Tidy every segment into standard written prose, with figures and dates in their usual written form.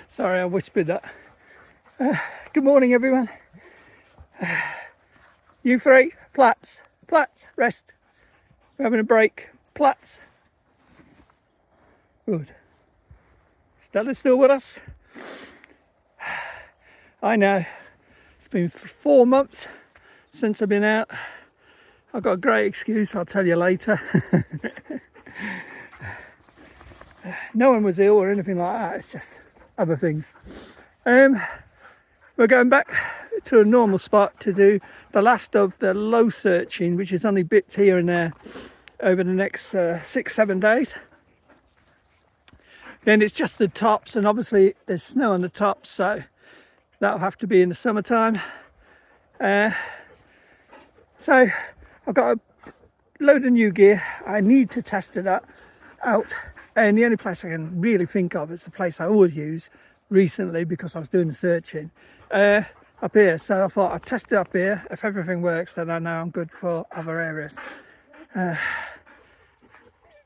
Sorry, I whispered that. Good morning, everyone. You three, plats, rest. We're having a break, plats. Good. Stella's still with us. I know, it's been 4 months since I've been out. I've got a great excuse, I'll tell you later. No one was ill or anything like that, it's just other things. We're going back to a normal spot to do the last of the low searching, which is only bits here and there over the next 6-7 days. Then it's just the tops, and obviously there's snow on the tops, so that'll have to be in the summertime. So I've got a load of new gear. I need to test it out, and the only place I can really think of is the place I always use recently because I was doing the searching up here. So I thought I'd test it up here. If everything works, then I know I'm good for other areas.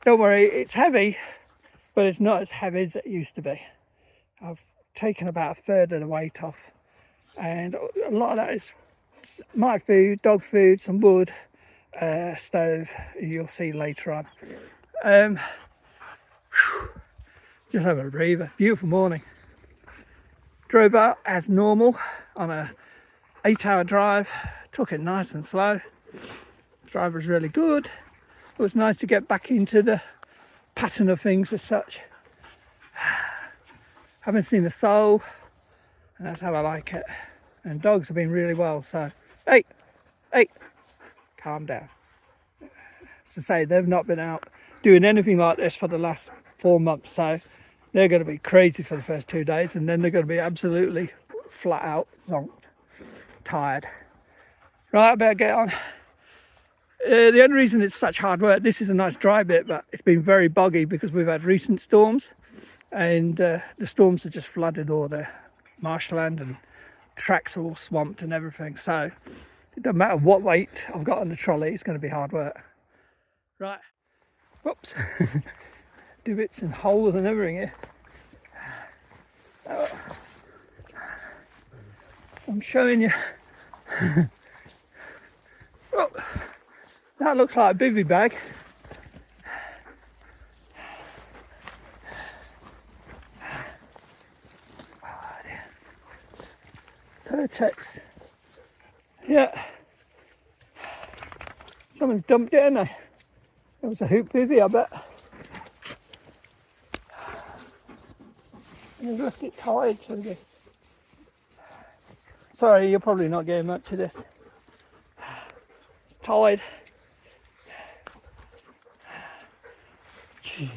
Don't worry, it's heavy, but it's not as heavy as it used to be. I've taken about a third of the weight off, and a lot of that is my food, dog food, some wood, stove, you'll see later on. Just having a breather. Beautiful morning. Drove out as normal on a 8-hour drive. Took it nice and slow. The drive was really good. It was nice to get back into the pattern of things as such. Haven't seen the soul, and that's how I like it. And dogs have been really well, so hey, calm down. As I say, they've not been out doing anything like this for the last 4 months, so they're going to be crazy for the first 2 days, and then they're going to be absolutely flat out zonked, tired. Right, I better get on. The only reason it's such hard work, this is a nice dry bit, but it's been very boggy because we've had recent storms, and the storms have just flooded all the marshland, and tracks are all swamped and everything. So it doesn't matter what weight I've got on the trolley, it's going to be hard work. Right, whoops. Divots and holes and everything here. I'm showing you. Oh, that looks like a bivvy bag. Oh dear. Pertex. Yeah. Someone's dumped it, hasn't they? It was a hoop bivvy, I bet. I've left it tied to this. Sorry, you're probably not getting much of this. It's tied. Jesus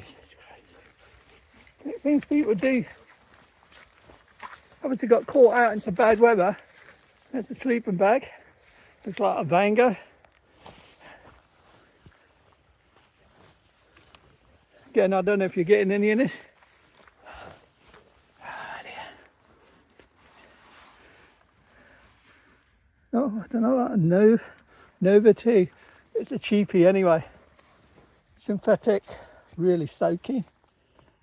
Christ. Things people do. Obviously got caught out in some bad weather. There's a sleeping bag. Looks like a Vango. Again, I don't know if you're getting any in this. Oh, I don't know, Nova 2. It's a cheapie anyway. Synthetic, really soaking.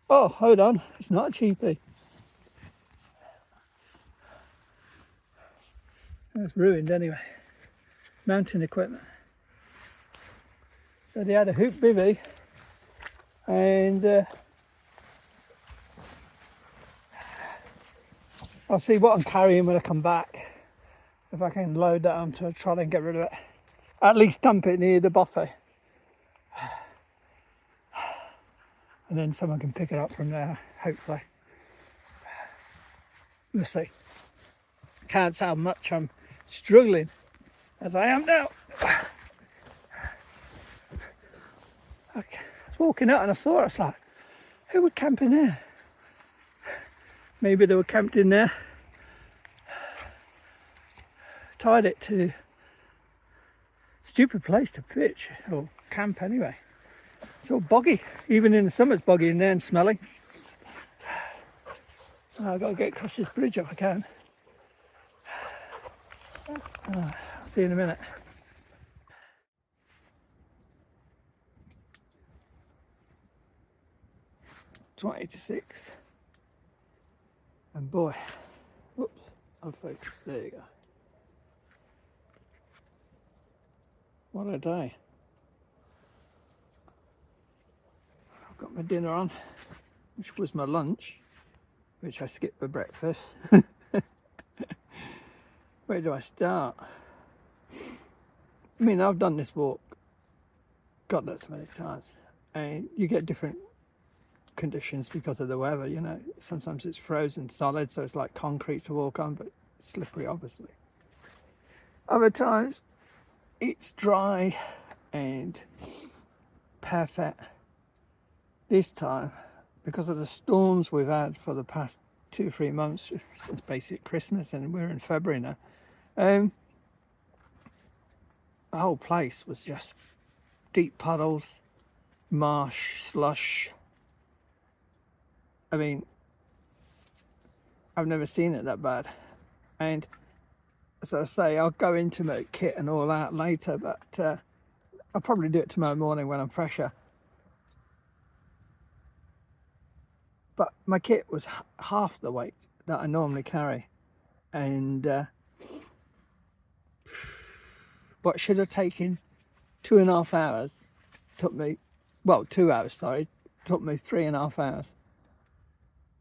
Oh, hold on, it's not a cheapie. It's ruined anyway. Mountain equipment. So they had a hoop bivvy, and I'll see what I'm carrying when I come back. If I can load that onto a trolley and get rid of it. At least dump it near the buffet. and then someone can pick it up from there, hopefully. We'll see. Can't say how much I'm struggling as I am now. I was walking out and I saw it. I was like, who would camp in there? Maybe they were camped in there. Tied it to stupid place to pitch or camp anyway. It's all boggy. Even in the summer it's boggy in there and smelly. I've got to get across this bridge if I can. I'll see you in a minute. $20 to 6. And boy, whoops, unfocused, there you go. What a day. I've got my dinner on, which was my lunch, which I skipped for breakfast. Where do I start? I mean, I've done this walk, God knows so many times, and you get different conditions because of the weather, you know. Sometimes it's frozen solid, so it's like concrete to walk on, but slippery, obviously. Other times, it's dry and perfect. This time, because of the storms we've had for the past 2 or 3 months, since basic Christmas, and we're in February now, the whole place was just deep puddles, marsh, slush. I mean, I've never seen it that bad. And as I say, I'll go into my kit and all that later, but I'll probably do it tomorrow morning when I'm fresher. But my kit was half the weight that I normally carry, and what should have taken 2.5 hours took me, well, 2 hours, sorry, took me 3.5 hours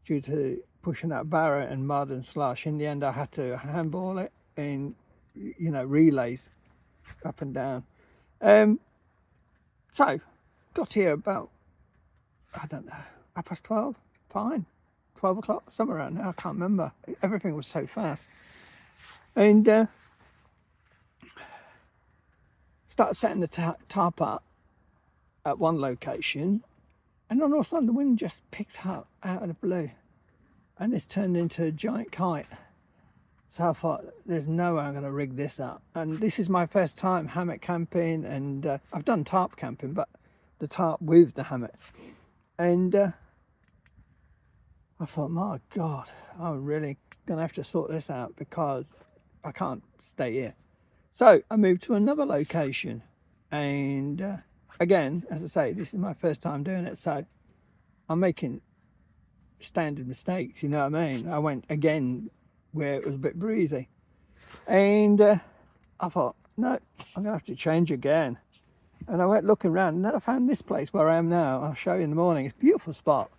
due to pushing that barrow and mud and slush. In the end, I had to handball it in, you know, relays up and down. So got here about, I don't know, 12:30, fine, 12 o'clock, somewhere around there, I can't remember. Everything was so fast. And started setting the tarp up at one location, and then all of a sudden the wind just picked up out of the blue, and it's turned into a giant kite. So I thought, there's no way I'm going to rig this up. And this is my first time hammock camping, and I've done tarp camping, but the tarp with the hammock. And I thought, my God, I'm really going to have to sort this out because I can't stay here. So I moved to another location, and again, as I say, this is my first time doing it, so I'm making standard mistakes, you know what I mean? I went again where it was a bit breezy, and I thought, no, I'm gonna have to change again. And I went looking around, and then I found this place where I am now. I'll show you in the morning. It's a beautiful spot,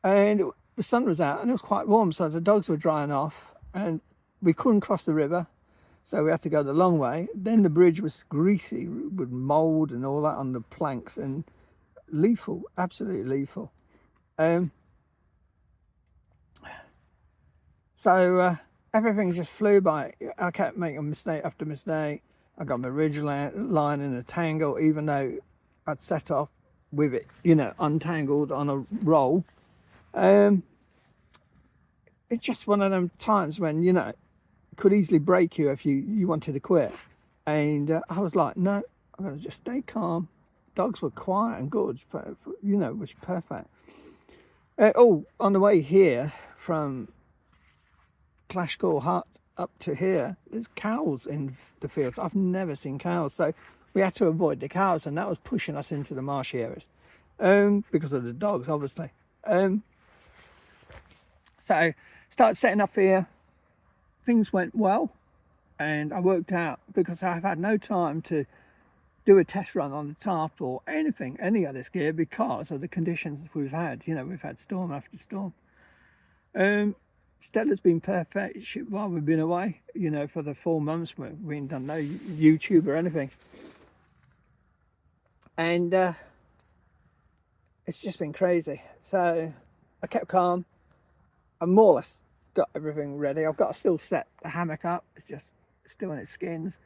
and the sun was out and it was quite warm, so the dogs were drying off, and we couldn't cross the river, so we had to go the long way. Then the bridge was greasy with mold and all that on the planks, and lethal, absolutely lethal. So everything just flew by. I kept making mistake after mistake. I got my ridge line in a tangle, even though I'd set off with it, you know, untangled on a roll. It's just one of them times when, you know, could easily break you if you wanted to quit. And I was like, no, I'm going to just stay calm. Dogs were quiet and good, you know, it was perfect. On the way here from Clashcore Hut up to here, there's cows in the fields. I've never seen cows, so we had to avoid the cows, and that was pushing us into the marshy areas because of the dogs, obviously. So started setting up here. Things went well, and I worked out, because I've had no time to do a test run on the tarp or anything, any of this gear, because of the conditions we've had. You know, we've had storm after storm. Stella's been perfect while we've been away, you know, for the 4 months. We ain't done no YouTube or anything. And it's just been crazy. So I kept calm. I'm more or less got everything ready. I've got to still set the hammock up. It's just still in its skins.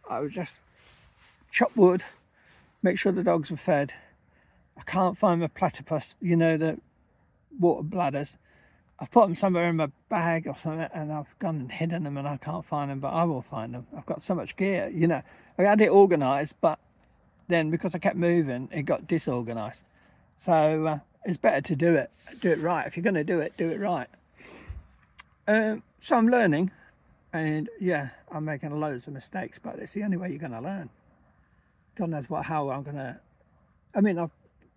I would just chop wood, make sure the dogs were fed. I can't find my platypus, you know, the water bladders. I've put them somewhere in my bag or something, and I've gone and hidden them, and I can't find them, but I will find them. I've got so much gear, you know. I had it organised, but then because I kept moving, it got disorganised. So it's better to do it right. If you're going to do it right. So I'm learning, and yeah, I'm making loads of mistakes, but it's the only way you're going to learn. God knows how I'm going to. I mean, I've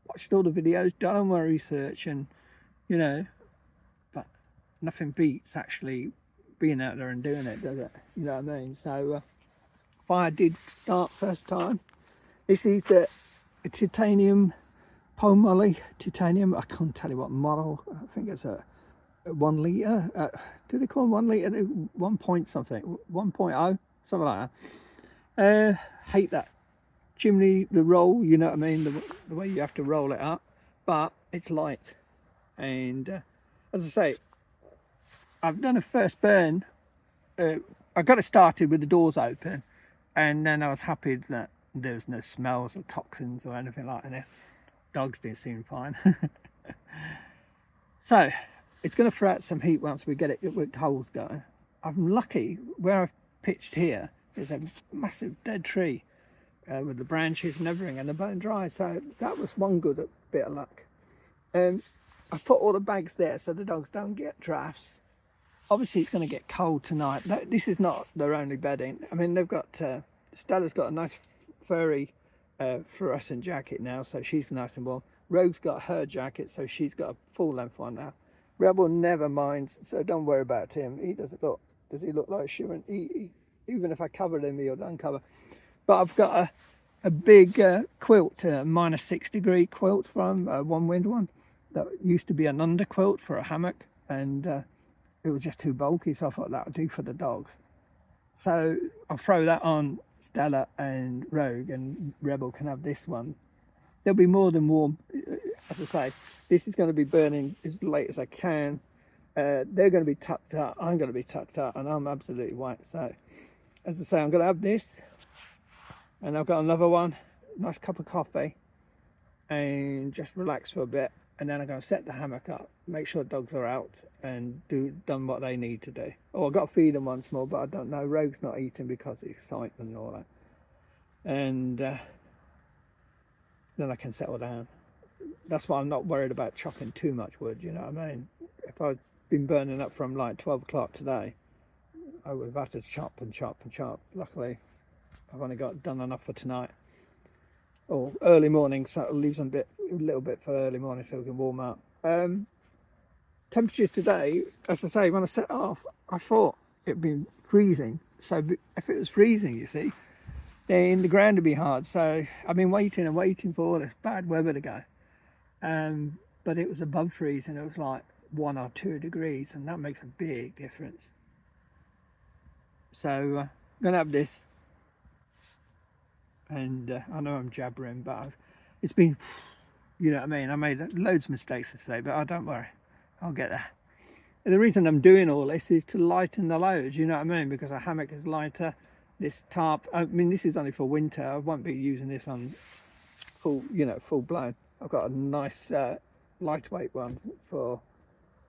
watched all the videos, done all my research, and you know, but nothing beats actually being out there and doing it, does it? You know what I mean? So if I did start first time, this is a titanium pole molly, titanium. I can't tell you what model. I think it's a 1 litre. Do they call them 1 litre? 1 point something, 1.0, something like that. Hate that chimney, the roll, you know what I mean, the way you have to roll it up, but it's light. And as I say, I've done a first burn. I got it started with the doors open, and then I was happy that there was no smells or toxins or anything like that. Dogs did seem fine. So it's going to throw out some heat once we get it with holes going. I'm lucky where I've pitched here is a massive dead tree with the branches and everything, and the bone dry. So that was one good bit of luck. I put all the bags there so the dogs don't get drafts. Obviously it's going to get cold tonight. This is not their only bedding. I mean, they've got Stella's got a nice furry fluorescent jacket now, so she's nice and warm. Rogue's got her jacket, so she's got a full length one now. Rebel never minds, so don't worry about him. He doesn't look. Does he look like Sharon? Even if I covered him, he'll uncover. But I've got a big quilt, -6-degree quilt from One Wind one that used to be an under quilt for a hammock, and it was just too bulky, so I thought that would do for the dogs. So I'll throw that on Stella, and Rogue and Rebel can have this one. They'll be more than warm. As I say, this is going to be burning as late as I can. They're going to be tucked up. I'm going to be tucked up, and I'm absolutely white. So, as I say, I'm going to have this, and I've got another one, nice cup of coffee, and just relax for a bit. And then I'm going to set the hammock up, make sure the dogs are out, and done what they need to do. Oh, I've got to feed them once more, but I don't know. Rogue's not eating because of excitement and all that. And then I can settle down. That's why I'm not worried about chopping too much wood, you know what I mean? If I'd been burning up from like 12 o'clock today, I would have had to chop and chop and chop. Luckily, I've only got done enough for tonight. Or early morning, so it leaves them a little bit for early morning so we can warm up. Temperatures today, as I say, when I set off, I thought it'd be freezing. So if it was freezing, you see, then the ground would be hard. So I've been waiting and waiting for all this bad weather to go. But it was above freezing. It was like 1 or 2 degrees, and that makes a big difference. So I'm gonna have this, and I know I'm jabbering, but it's been, you know what I mean, I made loads of mistakes today, but I don't worry, I'll get there. And the reason I'm doing all this is to lighten the load, you know what I mean, because a hammock is lighter. This tarp, I mean, this is only for winter. I won't be using this on full blown. I've got a nice lightweight one for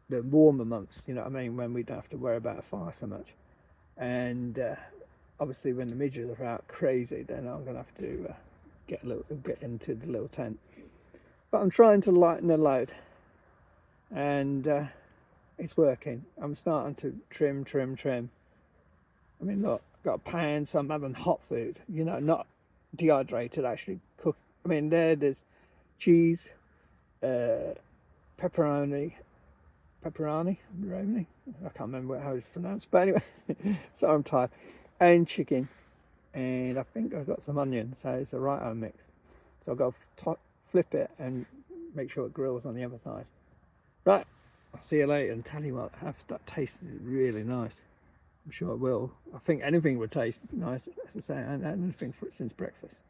the warmer months, you know what I mean, when we don't have to worry about a fire so much. And obviously when the midges are out crazy, then I'm gonna have to get into the little tent. But I'm trying to lighten the load, and it's working. I'm starting to trim. I mean, look, I've got a pan, so I'm having hot food, you know, not dehydrated, actually cooked. I mean, there's cheese, pepperoni, I can't remember how it's pronounced, but anyway, so I'm tired, and chicken, and I think I've got some onion, so it's a right mix. So I've got to flip it and make sure it grills on the other side. Right, I'll see you later, and tell you what, that tasted really nice. I'm sure it will. I think anything would taste nice, as I say, and anything since breakfast.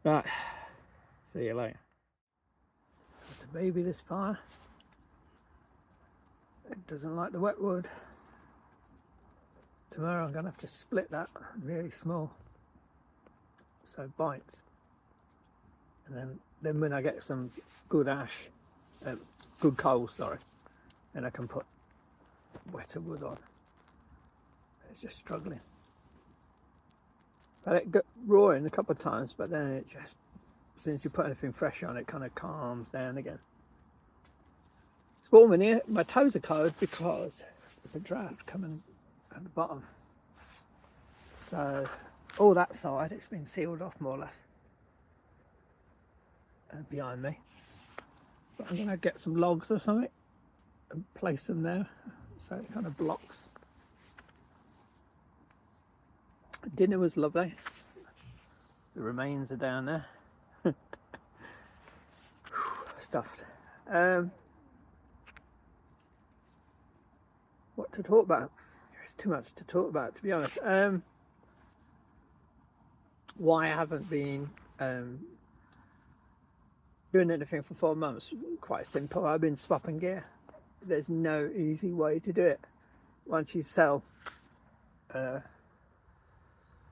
Right, see you later. baby, this fire. It doesn't like the wet wood. Tomorrow I'm going to have to split that really small so it bites. And then when I get some good ash, good coal, sorry, then I can put wetter wood on. It's just struggling. I let it go roaring a couple of times, but then it just, as soon as you put anything fresh on, it kind of calms down again. It's warm in here. My toes are cold because there's a draft coming at the bottom. So all that side, it's been sealed off more or less behind me. But I'm going to get some logs or something and place them there so it kind of blocks. Dinner was lovely. The remains are down there. Stuffed. What to talk about? There's too much to talk about, to be honest. Why I haven't been doing anything for 4 months? Quite simple. I've been swapping gear. There's no easy way to do it. Once you sell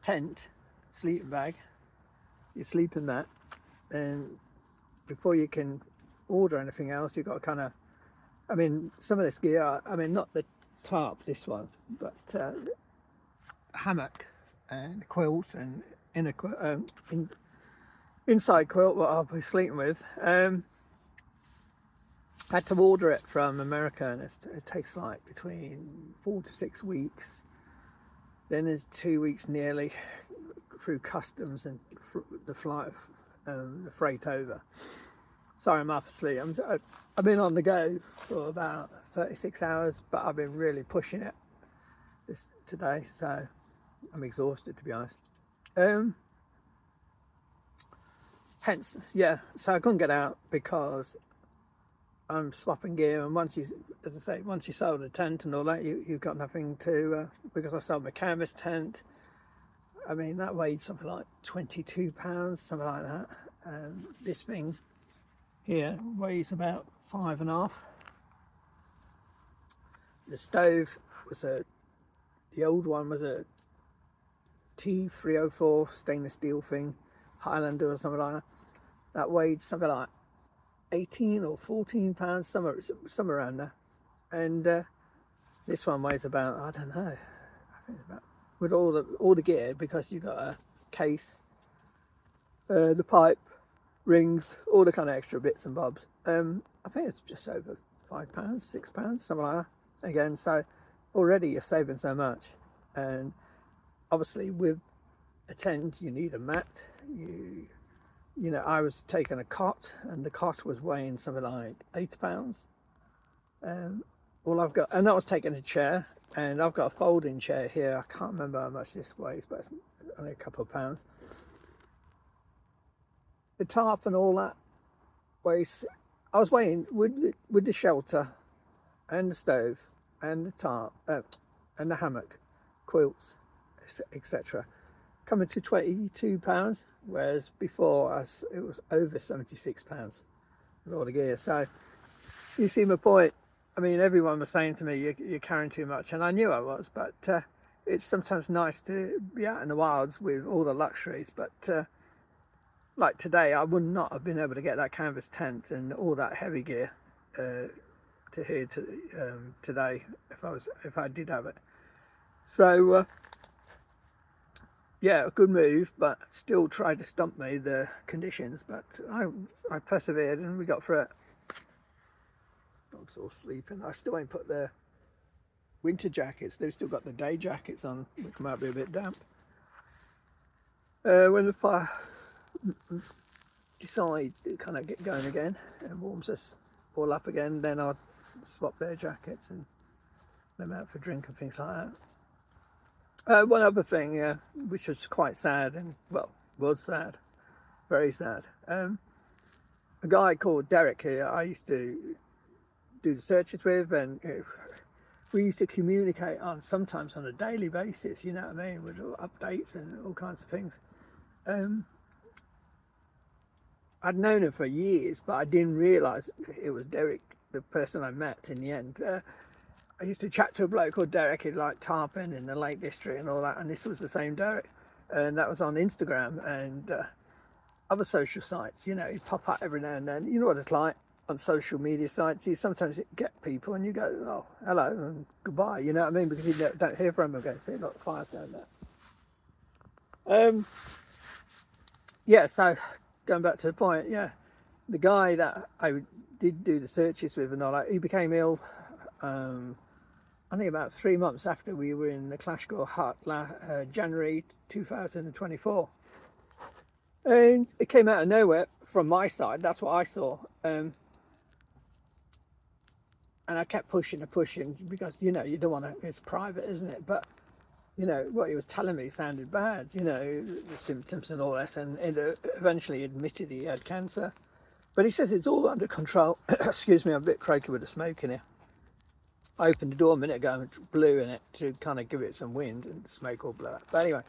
tent, sleeping bag, you sleep in that, and before you can order anything else, you've got to kind of, I mean, some of this gear, I mean, not the tarp, this one, but hammock and quilt and inside quilt what I'll be sleeping with. I had to order it from America, and it takes like between 4 to 6 weeks. Then there's 2 weeks nearly through customs and the flight, the freight over. Sorry, I'm half asleep. I've been on the go for about 36 hours, but I've been really pushing it today, so I'm exhausted, to be honest. Hence, yeah, so I couldn't get out because I'm swapping gear, and once you, as I say, once you sell the tent and all that, you've got nothing to, because I sold my canvas tent. I mean, that weighed something like 22 pounds, something like that. This thing here weighs about 5.5. The stove was the old one was a T304 stainless steel thing, Highlander or something like that. That weighed something like 18 or 14 pounds, somewhere around there. And this one weighs about, I don't know, I think it's about, with all the gear, because you've got a case, the pipe, rings, all the kind of extra bits and bobs. I think it's just over £5, £6, something like that. Again, so already you're saving so much. And obviously with a tent, you need a mat. You know, I was taking a cot, and the cot was weighing something like £8. All I've got, and that was taking a chair, and I've got a folding chair here. I can't remember how much this weighs, but it's only a couple of pounds. The tarp and all that weighs, I was weighing with the shelter and the stove and the tarp and the hammock, quilts, etc. coming to £22, whereas before it was over £76 with all the gear. So you see my point. I mean, everyone was saying to me, you're carrying too much, and I knew I was, but it's sometimes nice to be out in the wilds with all the luxuries. But like today, I would not have been able to get that canvas tent and all that heavy gear to here today if I did have it. So yeah, a good move, but still tried to stump me, the conditions, but I persevered and we got through it. Dogs all sleeping. I still ain't put their winter jackets. They've still got the day jackets on, which might be a bit damp. When the fire decides to kind of get going again and warms us all up again, then I'll swap their jackets and them out for drink and things like that. One other thing, which was quite sad, and well, was sad, very sad. A guy called Derek here, I used to do the searches with, and we used to communicate sometimes on a daily basis, you know what I mean, with updates and all kinds of things. I'd known him for years, but I didn't realise it was Derek, the person I met in the end. I used to chat to a bloke called Derek who liked tarping in the Lake District and all that, and this was the same Derek. And that was on Instagram and other social sites. You know, you pop up every now and then. You know what it's like on social media sites. You sometimes get people and you go, oh, hello and goodbye. You know what I mean? Because you don't hear from them again. See, look, the fire's going there. Yeah, so going back to the point, yeah, the guy that I did do the searches with and all that, he became ill. I think about 3 months after we were in the Clashcore hut, January 2024. And it came out of nowhere from my side. That's what I saw. And I kept pushing and pushing because, you know, you don't want to, it's private, isn't it? But, you know, what he was telling me sounded bad, you know, the symptoms and all that. And eventually admitted he had cancer. But he says it's all under control. Excuse me, I'm a bit croaky with the smoke in here. I opened the door a minute ago and blew in it to kind of give it some wind and the smoke all blew out. But anyway,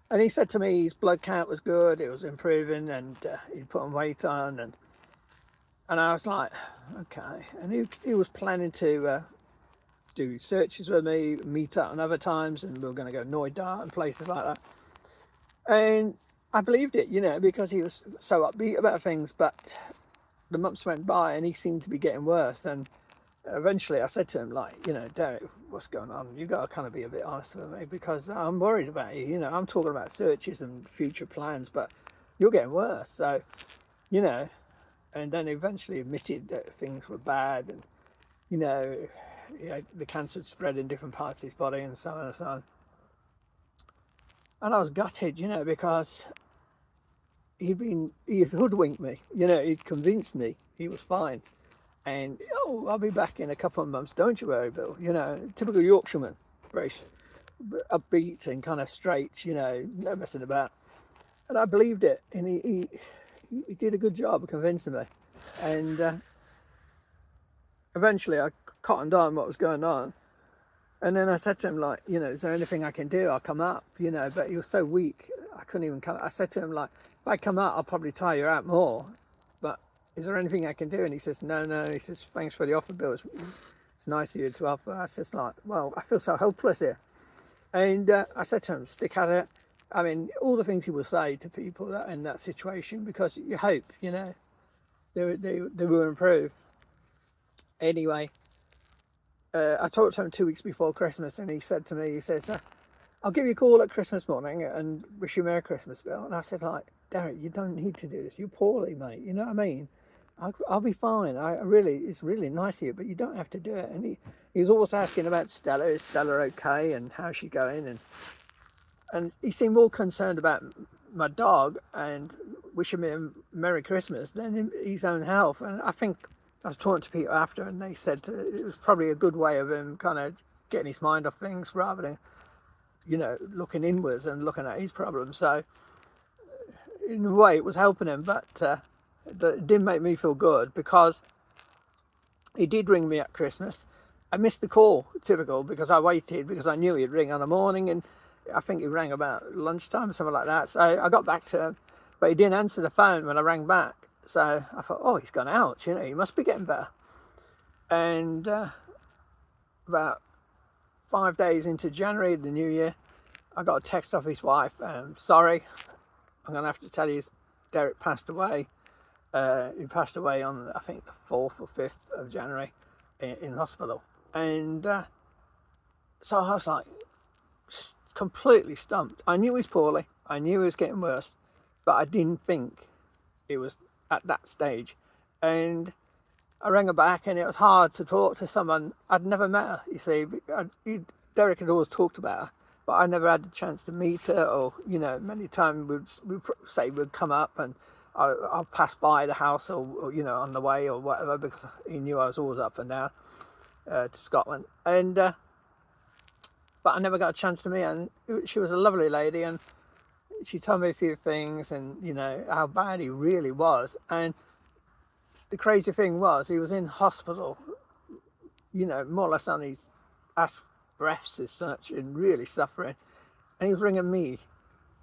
and he said to me his blood count was good, it was improving, and he'd put on weight on, and I was like, okay. And he was planning to do searches with me, meet up on other times, and we were going to go Noida and places like that. And I believed it, you know, because he was so upbeat about things. But the months went by and he seemed to be getting worse. And eventually I said to him, like, you know, Derek, what's going on? You got to kind of be a bit honest with me because I'm worried about you. You know, I'm talking about searches and future plans, but you're getting worse. So, you know, and then eventually admitted that things were bad and, you know, the cancer had spread in different parts of his body and so on and so on. And I was gutted, you know, because he'd hoodwinked me, you know, he'd convinced me he was fine. And, oh, I'll be back in a couple of months, don't you worry, Bill. You know, typical Yorkshireman, very upbeat and kind of straight, you know, no messing about. And I believed it, and he did a good job of convincing me. And eventually I cottoned on what was going on. And then I said to him, like, you know, is there anything I can do? I'll come up, you know, but he was so weak, I couldn't even come. I said to him, like, if I come up, I'll probably tire you out more. But is there anything I can do? And he says, no. He says, thanks for the offer, Bill. It's nice of you to offer. I says, like, well, I feel so helpless here. And I said to him, stick at it. I mean, all the things he will say to people that in that situation, because you hope, you know, they will improve. Anyway, I talked to him 2 weeks before Christmas, and he said to me, he says, I'll give you a call at Christmas morning and wish you Merry Christmas, Bill. And I said, like, Derek, you don't need to do this. You're poorly, mate. You know what I mean? I'll be fine. It's really nice of you, but you don't have to do it. And he was always asking about Stella. Is Stella okay? And how's she going? And he seemed more concerned about my dog and wishing me a Merry Christmas than his own health. And I think I was talking to people after, and they said it was probably a good way of him kind of getting his mind off things rather than, you know, looking inwards and looking at his problems. So in a way it was helping him, but it didn't make me feel good because he did ring me at Christmas. I missed the call, typical, because I waited because I knew he'd ring on the morning, and I think he rang about lunchtime or something like that. So I got back to him, but he didn't answer the phone when I rang back. So I thought, oh, he's gone out, you know, he must be getting better. And about 5 days into January, the new year, I got a text off his wife. Sorry, I'm going to have to tell you, Derek passed away. He passed away on, I think, the 4th or 5th of January in hospital. And so I was like, completely stumped. I knew he was poorly. I knew he was getting worse. But I didn't think it was at that stage. And I rang her back, and it was hard to talk to someone. I'd never met her, you see. Derek had always talked about her, but I never had the chance to meet her, or, you know, many times we'd say we'd come up and I'll pass by the house or, you know, on the way or whatever, because he knew I was always up and down to Scotland. And but I never got a chance to meet her. And she was a lovely lady, and she told me a few things, and, you know, how bad he really was. And the crazy thing was, he was in hospital, you know, more or less on his last breaths as such, and really suffering. And he was ringing me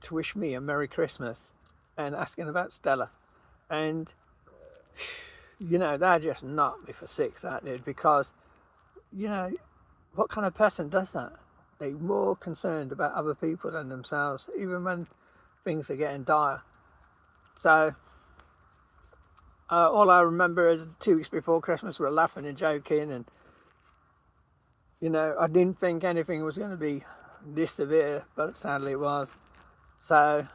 to wish me a Merry Christmas and asking about Stella. And you know, that just knocked me for six, that did, because you know, what kind of person does that? They're more concerned about other people than themselves, even when things are getting dire. So all I remember is 2 weeks before Christmas, we were laughing and joking, and you know, I didn't think anything was going to be this severe, but sadly it was. So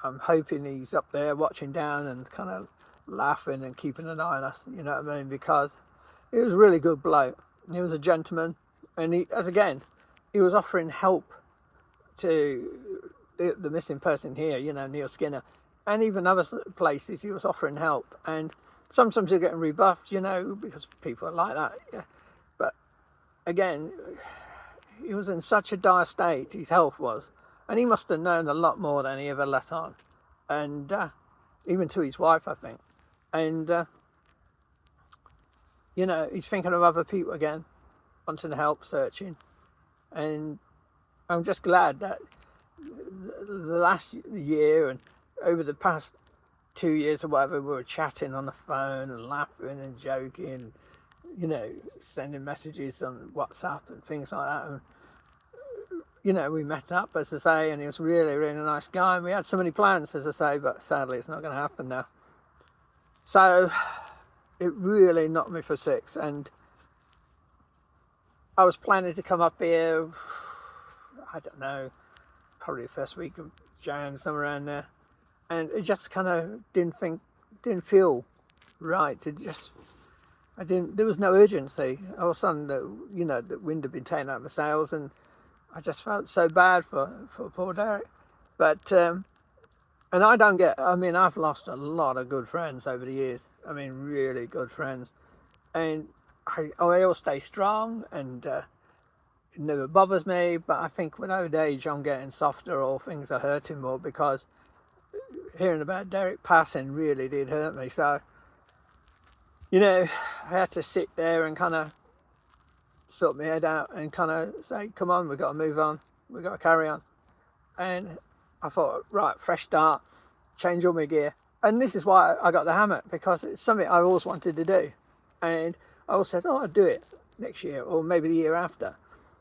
I'm hoping he's up there watching down and kind of laughing and keeping an eye on us, you know what I mean? Because he was a really good bloke. He was a gentleman, and he was offering help to the missing person here, you know, Neil Skinner, and even other places he was offering help. And sometimes you're getting rebuffed, you know, because people are like that. Yeah. But again, he was in such a dire state, his health was, and he must have known a lot more than he ever let on, and even to his wife, I think. And you know, he's thinking of other people again, wanting to help, searching. And I'm just glad that the last year and over the past 2 years or whatever, we were chatting on the phone and laughing and joking, you know, sending messages on WhatsApp and things like that. And, you know, we met up, as I say, and he was really, really nice guy. And we had so many plans, as I say, but sadly it's not going to happen now. So it really knocked me for six. And I was planning to come up here, I don't know, probably the first week of Jan, somewhere around there. And it just kind of didn't feel right. There was no urgency. All of a sudden, the wind had been taken out of my sails, and I just felt so bad for poor Derek. But, and I've lost a lot of good friends over the years. I mean, really good friends. And I always stay strong, and it never bothers me. But I think with old age, I'm getting softer, or things are hurting more, because hearing about Derek passing really did hurt me. So, you know, I had to sit there and kind of sort my head out and kind of say, come on, we've got to move on, we've got to carry on. And I thought, right, fresh start, change all my gear. And this is why I got the hammock, because it's something I always wanted to do. And I always said, I'll do it next year or maybe the year after,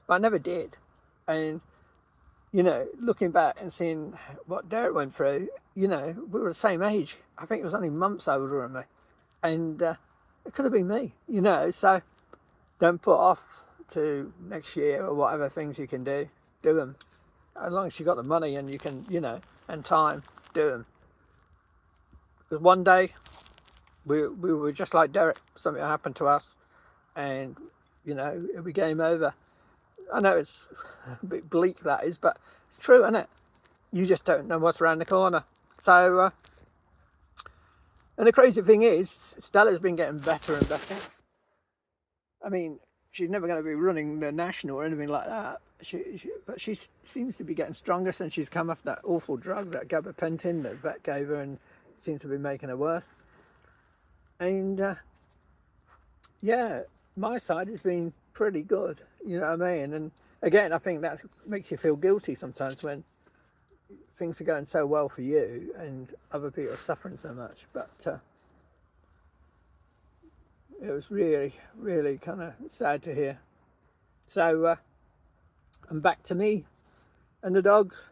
but I never did. And you know, looking back and seeing what Derek went through, you know, we were the same age. I think it was only months older than me, and it could have been me, you know. So don't put off to next year or whatever things you can do them. As long as you got the money and you can, you know, and time, do them. Because one day we were just like Derek. Something happened to us, and you know, it'll be game over. I know it's a bit bleak, that is, but it's true, isn't it? You just don't know what's around the corner. So, and the crazy thing is, Stella's been getting better and better. I mean, she's never going to be running the national or anything like that. But she seems to be getting stronger since she's come off that awful drug, that gabapentin that vet gave her, and seems to be making her worse. And yeah, my side has been pretty good, you know what I mean? And again, I think that makes you feel guilty sometimes when things are going so well for you and other people are suffering so much. But it was really, really kind of sad to hear. So I'm back to me and the dogs.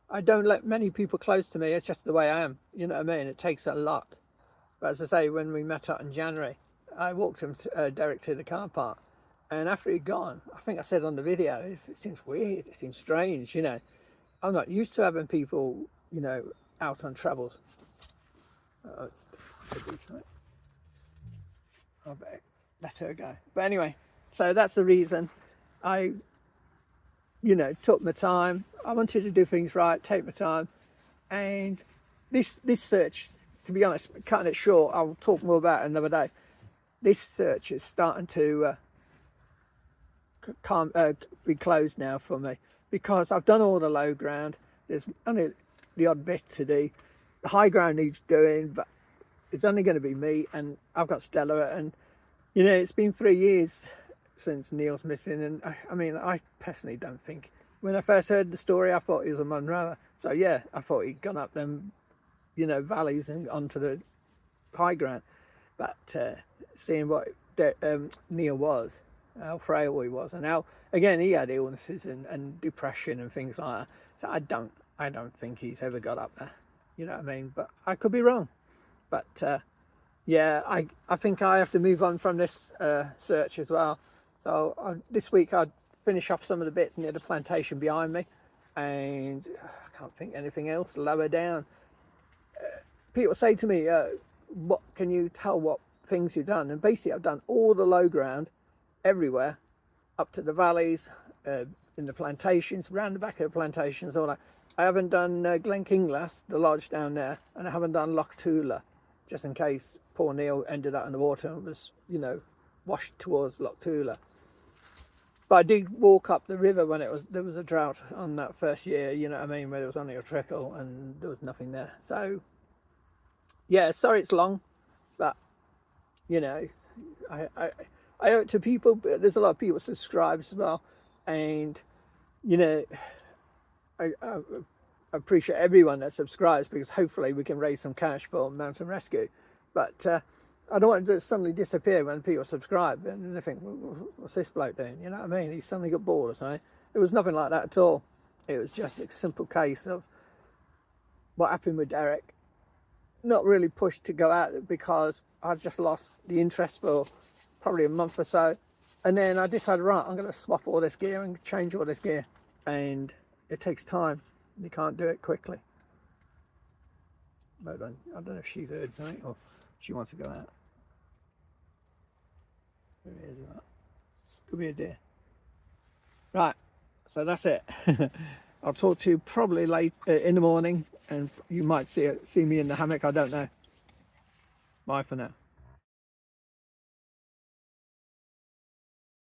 I don't let many people close to me. It's just the way I am, you know what I mean? It takes a lot. But as I say, when we met up in January, I walked him Derek to the car park. And after he'd gone, I think I said on the video, it seems weird, it seems strange, you know. I'm not used to having people, you know, out on travels. Oh, it's I better let her go. But anyway, so that's the reason I, you know, took my time. I wanted to do things right, take my time. And this search, to be honest, cutting it short, I'll talk more about it another day. This search is starting to can't be closed now for me, because I've done all the low ground. There's only the odd bit to do. The high ground needs doing, but it's only going to be me, and I've got Stella. And you know, it's been 3 years since Neil's missing, and I mean, I personally don't think, when I first heard the story, I thought he was a Monroe. So yeah, I thought he'd gone up them you know, valleys and onto the high ground. But seeing what Neil was, how frail he was, and how again he had illnesses and depression and things like that. So I don't think he's ever got up there. You know what I mean? But I could be wrong. But yeah, I think I have to move on from this search as well. So this week I'd finish off some of the bits near the plantation behind me, and I can't think anything else lower down. People say to me, what can you tell what things you've done? And basically I've done all the low ground everywhere, up to the valleys, in the plantations, round the back of the plantations, all that. I haven't done Glen Kinglass, the lodge down there, and I haven't done Loch Dochard, just in case poor Neil ended up in the water and was, you know, washed towards Loch Dochard. But I did walk up the river when there was a drought on that first year, you know what I mean, where there was only a trickle and there was nothing there. So yeah, sorry it's long, but you know, I owe it to people. But there's a lot of people subscribe as well, and you know, I appreciate everyone that subscribes, because hopefully we can raise some cash for mountain rescue. But I don't want it to suddenly disappear when people subscribe and they think, what's this bloke doing? You know what I mean? He suddenly got bored or something. It was nothing like that at all. It was just a simple case of what happened with Derek. Not really pushed to go out because I just lost the interest for probably a month or so. And then I decided, right, I'm going to swap all this gear and change all this gear. And it takes time. You can't do it quickly. But I don't know if she's heard something or she wants to go out. Where is that? Could be a deer. Right, so that's it. I'll talk to you probably late in the morning, and you might see me in the hammock. I don't know. Bye for now.